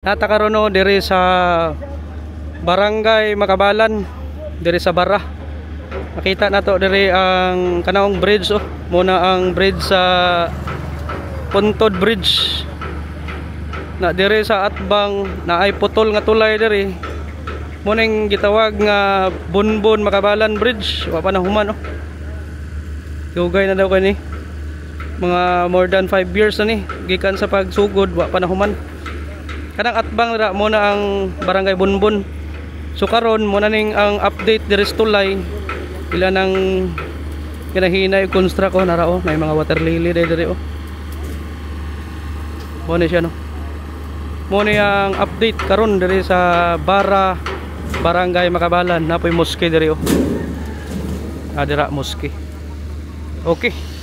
Natakarono diri sa Barangay Makabalan, diri sa Bara. Nakita nato diri ang kanawong bridge muna ang bridge sa Puntod Bridge. Na diri sa Atbang na ay putol nga tulay diri. Muning gitawag nga Bunbon Makabalan Bridge, wa pa na human Dugay na daw kani. Mga more than 5 years na ni gikan sa pagsugod, wa pa na human. Kanang Atbang ra muna ang Barangay Bunbon. So karon muna ning ang update diri sa tulay. Ila nang kinahinay construct nara may mga water lily diri Mo ni siya Mo ni ang update karon diri sa Bara Barangay Makabalan. Napoy mosque diri Adira mosque. Okay.